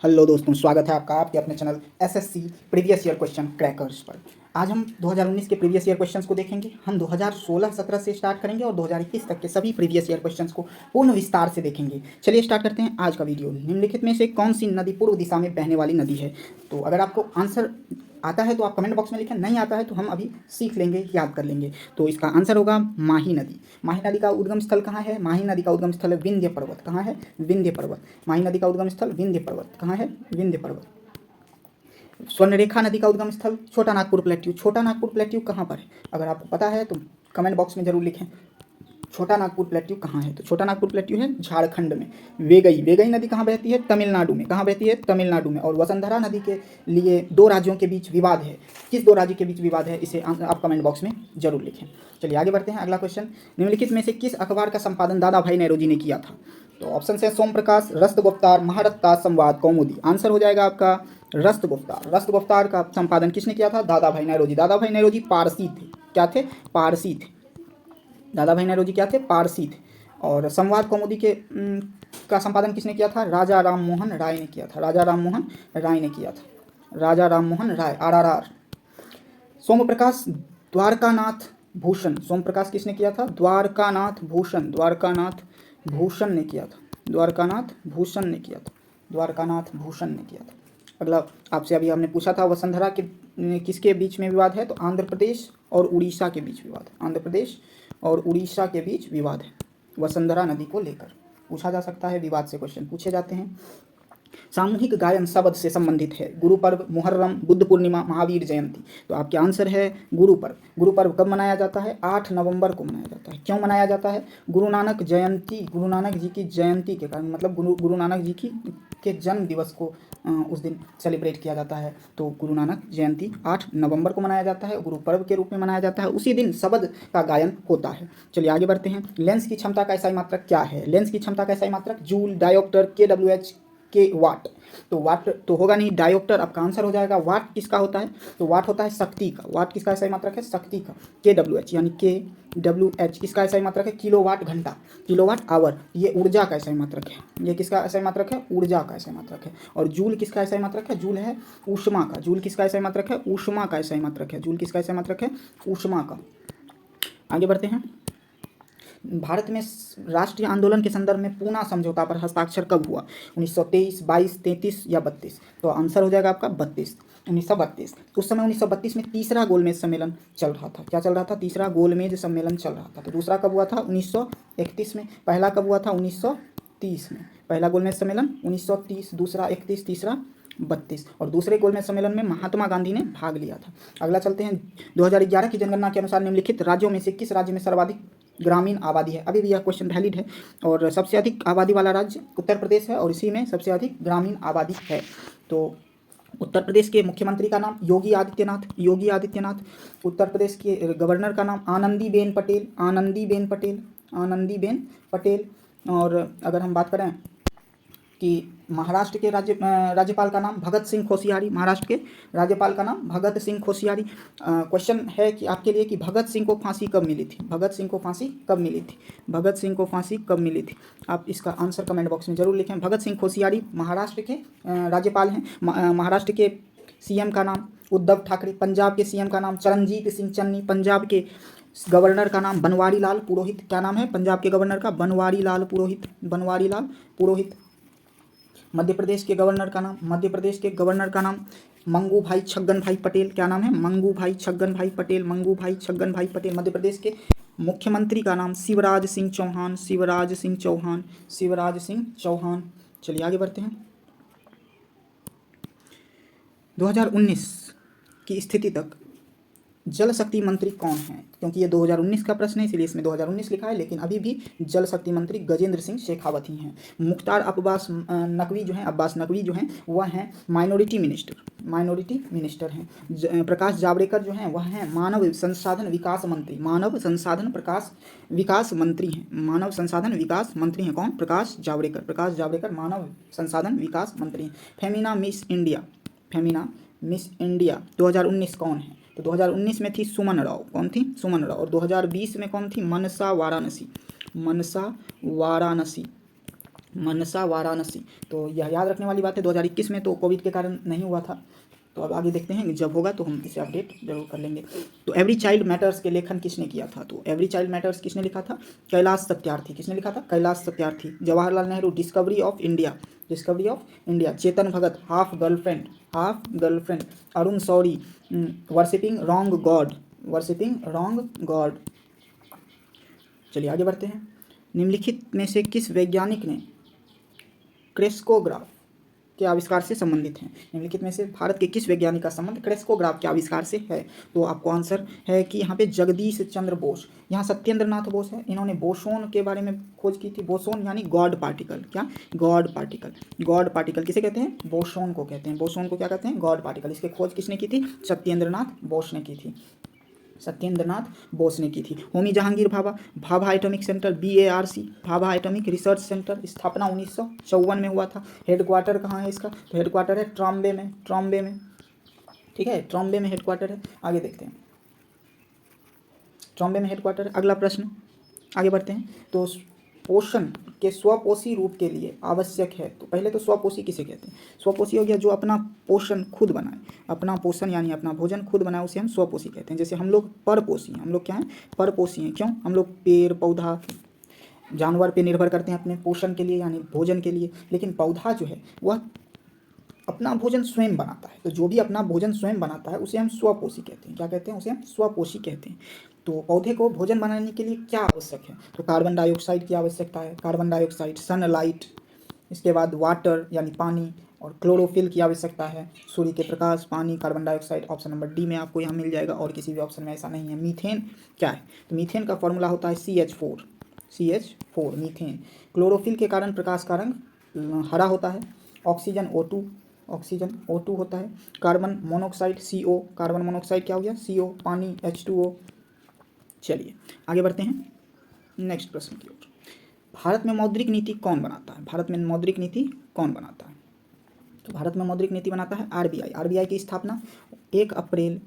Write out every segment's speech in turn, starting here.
Hello दोस्तों, स्वागत है आपका आपके अपने channel SSC previous year question crackers पर। आज हम 2019 के प्रीवियस ईयर क्वेश्चंस को देखेंगे। हम 2016-17 से स्टार्ट करेंगे और 2021 तक के सभी प्रीवियस ईयर क्वेश्चंस को पूर्ण विस्तार से देखेंगे। चलिए स्टार्ट करते हैं आज का वीडियो। निम्नलिखित में से कौन सी नदी पूर्व दिशा में बहने वाली नदी है? तो अगर आपको आंसर आता है तो आप कमेंट बॉक्स में लिखें, नहीं आता है तो हम अभी सीख लेंगे, याद कर लेंगे। तो इसका आंसर होगा माही नदी। माही नदी का उद्गम स्थल कहाँ है? माही नदी का उद्गम स्थल है विंध्य पर्वत। कहाँ है? विंध्य पर्वत। माही नदी का उद्गम स्थल विंध्य पर्वत। कहाँ है? विंध्य पर्वत। स्वर्णरेखा नदी का उद्गम स्थल छोटा नागपुर प्लेट्यू। छोटा नागपुर प्लेट्यू कहाँ पर है? अगर आपको पता है तो कमेंट बॉक्स में जरूर लिखें, छोटा नागपुर प्लेट्यू कहाँ है? तो छोटा नागपुर प्लेट्यू है झारखंड में। वेगई नदी कहाँ बहती है? तमिलनाडु में। कहाँ बहती है? तमिलनाडु में। और वसुंधरा नदी के लिए दो राज्यों के बीच विवाद है। किस दो राज्यों के बीच विवाद है, इसे आप कमेंट बॉक्स में जरूर लिखें। चलिए आगे बढ़ते हैं। अगला क्वेश्चन, निम्नलिखित में से किस अखबार का संपादन दादा भाई नौरोजी ने किया था? तो ऑप्शन है सोम प्रकाश, रस्तगुप्तार, महारत्ता, संवाद, कौमुदी। आंसर हो जाएगा आपका रस्तगुप्तार। रस्तगुप्तार का संपादन किसने किया था? दादा भाई नौरोजी। दादा भाई नौरोजी पारसी थे। क्या थे? पारसी थे। दादा भाई नौरोजी क्या थे? पारसी थे। और संवाद कौमुदी के का संपादन किसने किया था? राजा राम मोहन राय ने किया था। राजा राम मोहन राय ने किया था। राजा राम मोहन राय, RRR। सोम प्रकाश द्वारकानाथ भूषण। सोम प्रकाश किसने किया था? द्वारकानाथ भूषण। द्वारकानाथ भूषण ने किया था। द्वारकानाथ भूषण ने किया था। द्वारकानाथ भूषण ने किया था। अगला आपसे अभी हमने पूछा था वसुंधरा के किसके बीच में विवाद है? तो आंध्र प्रदेश और उड़ीसा के बीच विवाद है। आंध्र प्रदेश और उड़ीसा के बीच विवाद है वसुंधरा नदी को लेकर। पूछा जा सकता है, विवाद से क्वेश्चन पूछे जाते हैं। सामूहिक गायन शब्द से संबंधित है। गुरु पर्व, मुहर्रम, बुद्ध पूर्णिमा, महावीर जयंती। तो आपके आंसर है गुरु पर्व। गुरु पर्व कब मनाया जाता है? 8 नवंबर को मनाया जाता है। क्यों मनाया जाता है? गुरु नानक जयंती, गुरु नानक जी की जयंती के कारण, मतलब गुरु नानक जी के जन्म दिवस को उस दिन सेलिब्रेट किया जाता है। तो गुरु नानक जयंती 8 नवंबर को मनाया जाता है, गुरु पर्व के रूप में मनाया जाता है। उसी दिन शब्द का गायन होता है। चलिए आगे बढ़ते हैं। लेंस की क्षमता का एसआई मात्रक क्या है? लेंस की क्षमता का एसआई मात्रक जूल, डायोप्टर, KWH, के वाट। तो वाट तो होगा नहीं, डायोप्टर आपका आंसर हो जाएगा। वाट किसका होता है? तो वाट होता है शक्ति का। वाट किसका एसआई मात्रक है? शक्ति का। KWH यानी KWH किसका एसआई मात्रक है? किलोवाट घंटा, किलोवाट आवर। ये ऊर्जा का एसआई मात्रक है। ये किसका एसआई मात्रक है? ऊर्जा का एसआई मात्रक है। और जूल किसका एसआई मात्रक है? जूल है ऊष्मा का। जूल किसका एसआई मात्रक है? ऊष्मा का एसआई मात्रक है। जूल किसका एसआई मात्रक है? ऊष्मा का। आगे बढ़ते हैं। भारत में राष्ट्रीय आंदोलन के संदर्भ में पूना समझौता पर हस्ताक्षर कब हुआ? 1923, 22, 33 या 32? तो आंसर हो जाएगा आपका 32, 1932। उस समय 1932 में तीसरा गोलमेज सम्मेलन चल रहा था। क्या चल रहा था? तीसरा गोलमेज सम्मेलन चल रहा था। तो दूसरा कब हुआ था? 1931 में। पहला कब हुआ था? 1930 में। पहला गोलमेज सम्मेलन 1930, दूसरा 31, तीसरा 32। और दूसरे गोलमेज सम्मेलन में महात्मा गांधी ने भाग लिया था। अगला चलते हैं। 2011 की जनगणना के अनुसार निम्नलिखित राज्यों में से किस राज्य में सर्वाधिक ग्रामीण आबादी है? अभी भी यह क्वेश्चन वैलिड है। और सबसे अधिक आबादी वाला राज्य उत्तर प्रदेश है और इसी में सबसे अधिक ग्रामीण आबादी है। तो उत्तर प्रदेश के मुख्यमंत्री का नाम योगी आदित्यनाथ। योगी आदित्यनाथ। उत्तर प्रदेश के गवर्नर का नाम आनंदीबेन पटेल। आनंदीबेन पटेल। आनंदीबेन पटेल। और अगर हम बात करें कि महाराष्ट्र के राज्यपाल का नाम भगत सिंह कोश्यारी। महाराष्ट्र के राज्यपाल का नाम भगत सिंह कोश्यारी। क्वेश्चन है कि आपके लिए कि भगत सिंह को फांसी कब मिली थी? भगत सिंह को फांसी कब मिली थी? भगत सिंह को फांसी कब मिली थी? आप इसका आंसर कमेंट बॉक्स में जरूर लिखें। भगत सिंह कोश्यारी महाराष्ट्र के राज्यपाल हैं। महाराष्ट्र के CM का नाम उद्धव ठाकरे। पंजाब के CM का नाम चरणजीत सिंह चन्नी। पंजाब के गवर्नर का नाम बनवारी लाल पुरोहित। क्या नाम है पंजाब के गवर्नर का? बनवारी लाल पुरोहित। बनवारी लाल पुरोहित। मध्य प्रदेश के गवर्नर का नाम मंगू भाई छगन भाई पटेल। क्या नाम है? मंगू भाई छगन भाई पटेल। मंगू भाई छगन भाई पटेल। मध्य प्रदेश के मुख्यमंत्री का नाम शिवराज सिंह चौहान। शिवराज सिंह चौहान। शिवराज सिंह चौहान। चलिए आगे बढ़ते हैं। 2019 की स्थिति तक जल शक्ति मंत्री कौन है? क्योंकि ये 2019 का प्रश्न है इसलिए इसमें 2019 लिखा है, लेकिन अभी भी जल शक्ति मंत्री गजेंद्र सिंह शेखावत ही हैं। मुख्तार अब्बास नकवी जो हैं वह हैं माइनॉरिटी मिनिस्टर हैं। प्रकाश जावड़ेकर जो हैं वह हैं मानव संसाधन विकास मंत्री। मानव संसाधन विकास मंत्री हैं। कौन? प्रकाश जावड़ेकर मानव संसाधन विकास मंत्री हैं। फेमिना मिस इंडिया 2019 कौन है? तो 2019 में थी सुमन राव। कौन थी? सुमन राव। और 2020 में कौन थी? मनसा वाराणसी। मनसा वाराणसी। तो यह याद रखने वाली बात है। 2021 में तो कोविड के कारण नहीं हुआ था, तो अब आगे देखते हैं कि जब होगा तो हम इसे अपडेट जरूर कर लेंगे। तो एवरी चाइल्ड मैटर्स के लेखन किसने किया था? तो एवरी चाइल्ड मैटर्स किसने लिखा था? कैलाश सत्यार्थी। किसने लिखा था? Kailash Satyarthi. Jawaharlal Nehru discovery of India, discovery of India. Chetan Bhagat half girlfriend, half girlfriend. Arun Shourie worshipping wrong god, worshipping wrong god. चलिए आगे बढ़ते हैं। निम्नलिखित में से किस वैज्ञानिक ने क्रेस्कोग्राफ के आविष्कार से संबंधित हैं? निम्नलिखित में से भारत के किस वैज्ञानिक का संबंध क्रेस्कोग्राफ के आविष्कार से है? तो आपको आंसर है कि यहाँ पे जगदीश चंद्र बोस। यहाँ सत्येंद्र नाथ बोस है, इन्होंने बोसोन के बारे में खोज की थी। बोसोन यानी गॉड पार्टिकल। क्या? God particle. गॉड पार्टिकल किसे कहते हैं? बोसोन को कहते हैं। बोसोन को क्या कहते हैं? God particle. इसकी खोज किसने की थी? सत्येंद्र नाथ बोस ने की थी, सत्येंद्र नाथ बोस ने की थी। Homi Jahangir Bhabha, Bhabha atomic centre, BARC, Bhabha atomic research centre, स्थापना 1954 में हुआ था। हेडक्वार्टर कहाँ है इसका? तो हेडक्वार्टर है ट्रॉम्बे में, ट्रॉम्बे में। ठीक है, ट्रॉम्बे में हेडक्वार्टर है। आगे देखते हैं, ट्रॉम्बे में हेडक्वार्टर है। अगला प्रश्न, आगे बढ़ते हैं। तो पोषण के स्वपोषी रूप के लिए आवश्यक है। तो पहले तो स्वपोषी किसे कहते हैं? स्वपोषी हो गया जो अपना पोषण खुद बनाए, अपना पोषण यानी अपना भोजन खुद बनाए, उसे हम स्वपोषी कहते हैं। जैसे हम लोग परपोषी हैं। हम लोग क्या हैं? परपोषी हैं। क्यों? हम लोग पेड़ पौधा जानवर पे निर्भर करते हैं अपने पोषण के लिए यानी भोजन के लिए, लेकिन पौधा जो है वह अपना भोजन स्वयं बनाता है। तो जो भी अपना भोजन स्वयं बनाता है उसे हम स्वपोषी कहते हैं। क्या कहते हैं? उसे हम स्वपोषी कहते हैं। तो पौधे को भोजन बनाने के लिए क्या आवश्यक है? तो कार्बन डाइऑक्साइड की आवश्यकता है, कार्बन डाइऑक्साइड, सनलाइट, इसके बाद वाटर यानी पानी, और क्लोरोफिल की आवश्यकता है, सूर्य के प्रकाश, पानी, carbon dioxide. Option number D में आपको यहाँ मिल जाएगा, और किसी भी ऑप्शन में ऐसा नहीं है। मीथेन क्या है? तो मीथेन का फॉर्मूला होता है CH4, CH4 मीथेन। क्लोरोफिल के कारण प्रकाश का रंग हरा होता है। ऑक्सीजन O2, ऑक्सीजन O2 होता है। Carbon monoxide CO, carbon monoxide क्या हो गया? CO, पानी H2O। चलिए आगे बढ़ते हैं नेक्स्ट प्रश्न की ओर। भारत में मौद्रिक नीति कौन बनाता है? भारत में मौद्रिक नीति कौन बनाता है? तो भारत में मौद्रिक नीति बनाता है RBI। RBI की स्थापना 1 अप्रैल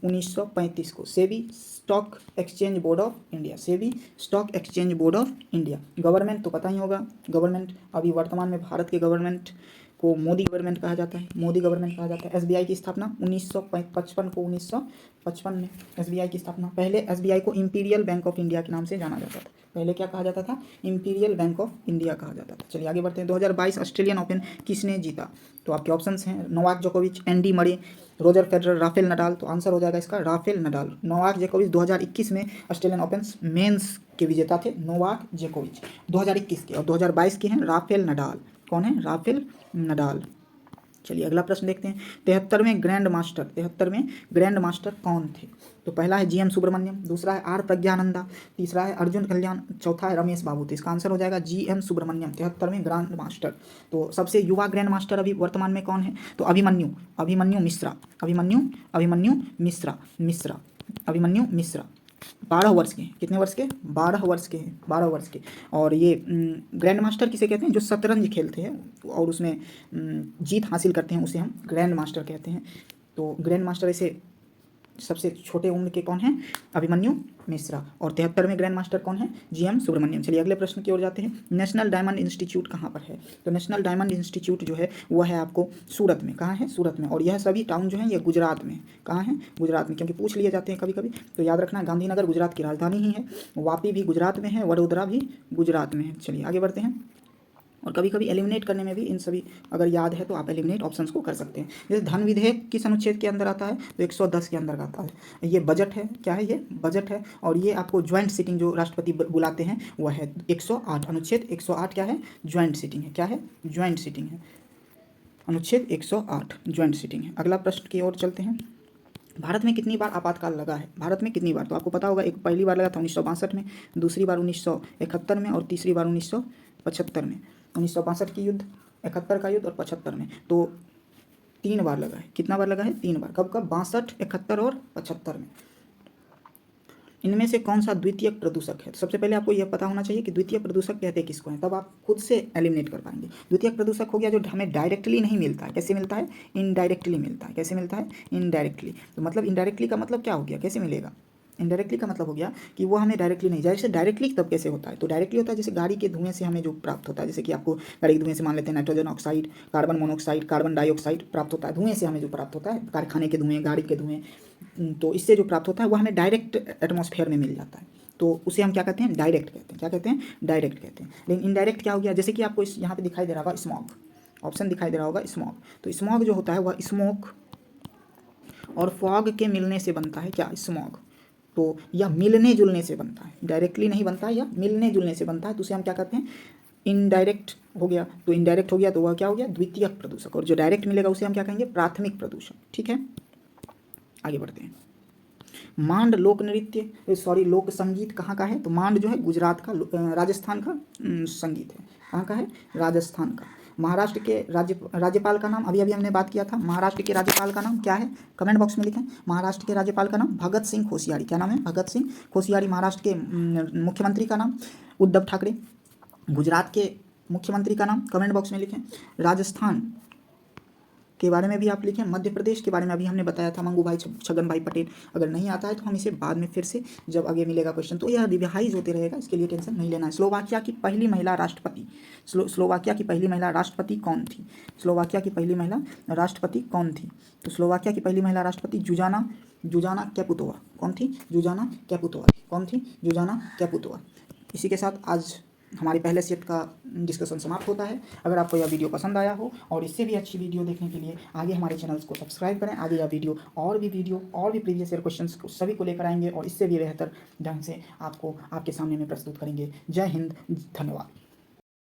1935 को SEBI stock exchange board of India, SEBI stock exchange board of India. Government तो पता ही होगा, गवर्नमेंट अभी वर्तमान में भारत के गवर्नमेंट को मोदी गवर्नमेंट कहा जाता है, मोदी गवर्नमेंट कहा जाता है। SBI की स्थापना 1955 में SBI की स्थापना। पहले SBI को इंपीरियल बैंक ऑफ इंडिया के नाम से जाना जाता था। पहले क्या कहा जाता था? इंपीरियल बैंक ऑफ इंडिया कहा जाता था। चलिए आगे बढ़ते हैं। 2022 ऑस्ट्रेलियन ओपन किसने जीता? तो आपके ऑप्शंस हैं नोवाक जोकोविच, Andy Murray, Roger Federer, Rafael Nadal. तो आंसर हो जाएगा इसका राफेल नडाल। नोवाक जोकोविच 2021 में ऑस्ट्रेलियन ओपन मेंस के विजेता थे, नोवाक जोकोविच 2021 के, और 2022 के हैं राफेल नडाल। कौन है? Rafael Nadal. चलिए अगला प्रश्न देखते हैं। 73वें ग्रैंड मास्टर कौन थे? तो पहला है GM सुब्रमण्यम, दूसरा है R प्रज्ञानंदा, तीसरा है अर्जुन कल्याण, चौथा है रमेश बाबू। तो इसका आंसर हो जाएगा GM सुब्रमण्यम, 73वें ग्रैंड मास्टर। तो सबसे युवा ग्रैंड मास्टर अभी वर्तमान में कौन है? तो अभिमन्यु मिश्रा, अभिमन्यु मिश्रा 12 वर्ष के हैं। कितने वर्ष के? 12 वर्ष के हैं, 12 वर्ष के। और ये ग्रैंड मास्टर किसे कहते हैं? जो शतरंज खेलते हैं और उसमें जीत हासिल करते हैं उसे हम ग्रैंड मास्टर कहते हैं। तो ग्रैंड मास्टर ऐसे सबसे छोटे उम्र के कौन हैं? अभिमन्यु मिश्रा। और 73वें ग्रैंड मास्टर कौन है? GM सुब्रमण्यम। चलिए अगले प्रश्न की ओर जाते हैं। नेशनल डायमंड इंस्टीट्यूट कहाँ पर है? तो नेशनल डायमंड इंस्टीट्यूट जो है वह है आपको सूरत में। कहाँ है? सूरत में। और यह सभी टाउन जो हैं ये गुजरात में। कहाँ है? गुजरात में, क्योंकि पूछ लिए जाते हैं कभी कभी, तो याद रखना गांधीनगर गुजरात की राजधानी ही है, वापी भी गुजरात में है, वडोदरा भी गुजरात में है। चलिए आगे बढ़ते हैं। और कभी कभी एलिमिनेट करने में भी इन सभी अगर याद है तो आप एलिमिनेट ऑप्शंस को कर सकते हैं। जैसे धन विधेयक किस अनुच्छेद के अंदर आता है? तो 110 के अंदर आता है। ये बजट है। क्या है? ये बजट है। और ये आपको ज्वाइंट सीटिंग जो राष्ट्रपति बुलाते हैं वह है 108, अनुच्छेद 108 क्या है? ज्वाइंट सीटिंग है। क्या है? ज्वाइंट सीटिंग है। अनुच्छेद 108 ज्वाइंट सीटिंग है। अगला प्रश्न की ओर चलते हैं। भारत में कितनी बार आपातकाल लगा है? भारत में कितनी बार? तो आपको पता होगा, एक पहली बार लगा था 1962 में, दूसरी बार 1971 में, और तीसरी बार 1975 में। 1962 की युद्ध, 71 का युद्ध और 75 में। तो 3 बार लगा है। कितना बार लगा है? 3 बार। कब कब? 62, 71 और 75 में। इनमें से कौन सा द्वितीयक प्रदूषक है? तो सबसे पहले आपको यह पता होना चाहिए कि द्वितीयक प्रदूषक कहते हैं किसको हैं, तब आप खुद से एलिमिनेट कर पाएंगे। द्वितीयक प्रदूषक हो गया जो हमें डायरेक्टली नहीं मिलता है। कैसे मिलता है? इनडायरेक्टली मिलता है। कैसे मिलता है? इनडायरेक्टली। तो मतलब इनडायरेक्टली का मतलब क्या हो गया? कैसे मिलेगा? इनडायरेक्टली का मतलब हो गया कि वो हमें डायरेक्टली नहीं, जैसे डायरेक्टली तब कैसे होता है, तो डायरेक्टली होता है जैसे गाड़ी के धुएं से हमें जो प्राप्त होता है, जैसे कि आपको गाड़ी के धुएं से मान लेते हैं nitrogen oxide, carbon monoxide, carbon dioxide प्राप्त होता है, धुएं से हमें जो प्राप्त होता है, कारखाने के धुएं, गाड़ी के धुएं, तो इससे जो प्राप्त होता है वो हमें डायरेक्ट एटमॉस्फेयर में मिल जाता है, तो उसे हम क्या कहते हैं, डायरेक्ट कहते हैं। क्या कहते हैं, डायरेक्ट कहते हैं। लेकिन इनडायरेक्ट क्या हो गया, जैसे कि आपको इस यहाँ पे दिखाई दे रहा होगा स्मॉग, ऑप्शन दिखाई दे रहा होगा स्मॉग, तो स्मॉग जो होता है वह स्मोक और फॉग के मिलने से बनता है। क्या, स्मॉग, तो या मिलने जुलने से बनता है, डायरेक्टली नहीं बनता है, या मिलने जुलने से बनता है, तो उसे हम क्या कहते हैं, इनडायरेक्ट हो गया। तो इनडायरेक्ट हो गया तो वह क्या हो गया, द्वितीयक प्रदूषक, और जो डायरेक्ट मिलेगा उसे हम क्या कहेंगे, प्राथमिक प्रदूषक। ठीक है, आगे बढ़ते हैं। मांड लोक नृत्य, सॉरी लोक संगीत कहाँ का है, तो मांड जो है गुजरात का, राजस्थान का संगीत है। कहाँ का है, राजस्थान का। महाराष्ट्र के राज्यपाल का नाम, अभी अभी हमने बात किया था, महाराष्ट्र के राज्यपाल का नाम क्या है, कमेंट बॉक्स में लिखें। महाराष्ट्र के राज्यपाल का नाम भगत सिंह कोश्यारी। क्या नाम है, भगत सिंह कोश्यारी। महाराष्ट्र के मुख्यमंत्री का नाम उद्धव ठाकरे। गुजरात के मुख्यमंत्री का नाम कमेंट बॉक्स में लिखें। राजस्थान के बारे में भी आप लिखें। मध्य प्रदेश के बारे में अभी हमने बताया था, मंगू भाई, छगन भाई पटेल। अगर नहीं आता है तो हम इसे बाद में फिर से जब आगे मिलेगा क्वेश्चन, तो यह रिवाइज होते रहेगा, इसके लिए टेंशन नहीं लेना है। स्लोवाकिया की पहली महिला राष्ट्रपति, स्लोवाकिया की पहली महिला राष्ट्रपति कौन थी, स्लोवाकिया की पहली महिला राष्ट्रपति कौन थी, तो स्लोवाकिया की पहली महिला राष्ट्रपति जुजाना कैपुतोवा। कौन थी, जुजाना कैपुतोवा। कौन थी, जुजाना कैपुतोवा। इसी के साथ आज हमारे पहले सेट का डिस्कशन समाप्त होता है। अगर आपको यह वीडियो पसंद आया हो और इससे भी अच्छी वीडियो देखने के लिए आगे हमारे चैनल्स को सब्सक्राइब करें। आगे यह वीडियो और भी प्रीवियस ईयर क्वेश्चंस को सभी को लेकर आएंगे और इससे भी बेहतर ढंग से आपको आपके सामने में प्रस्तुत करेंगे। जय हिंद, धन्यवाद।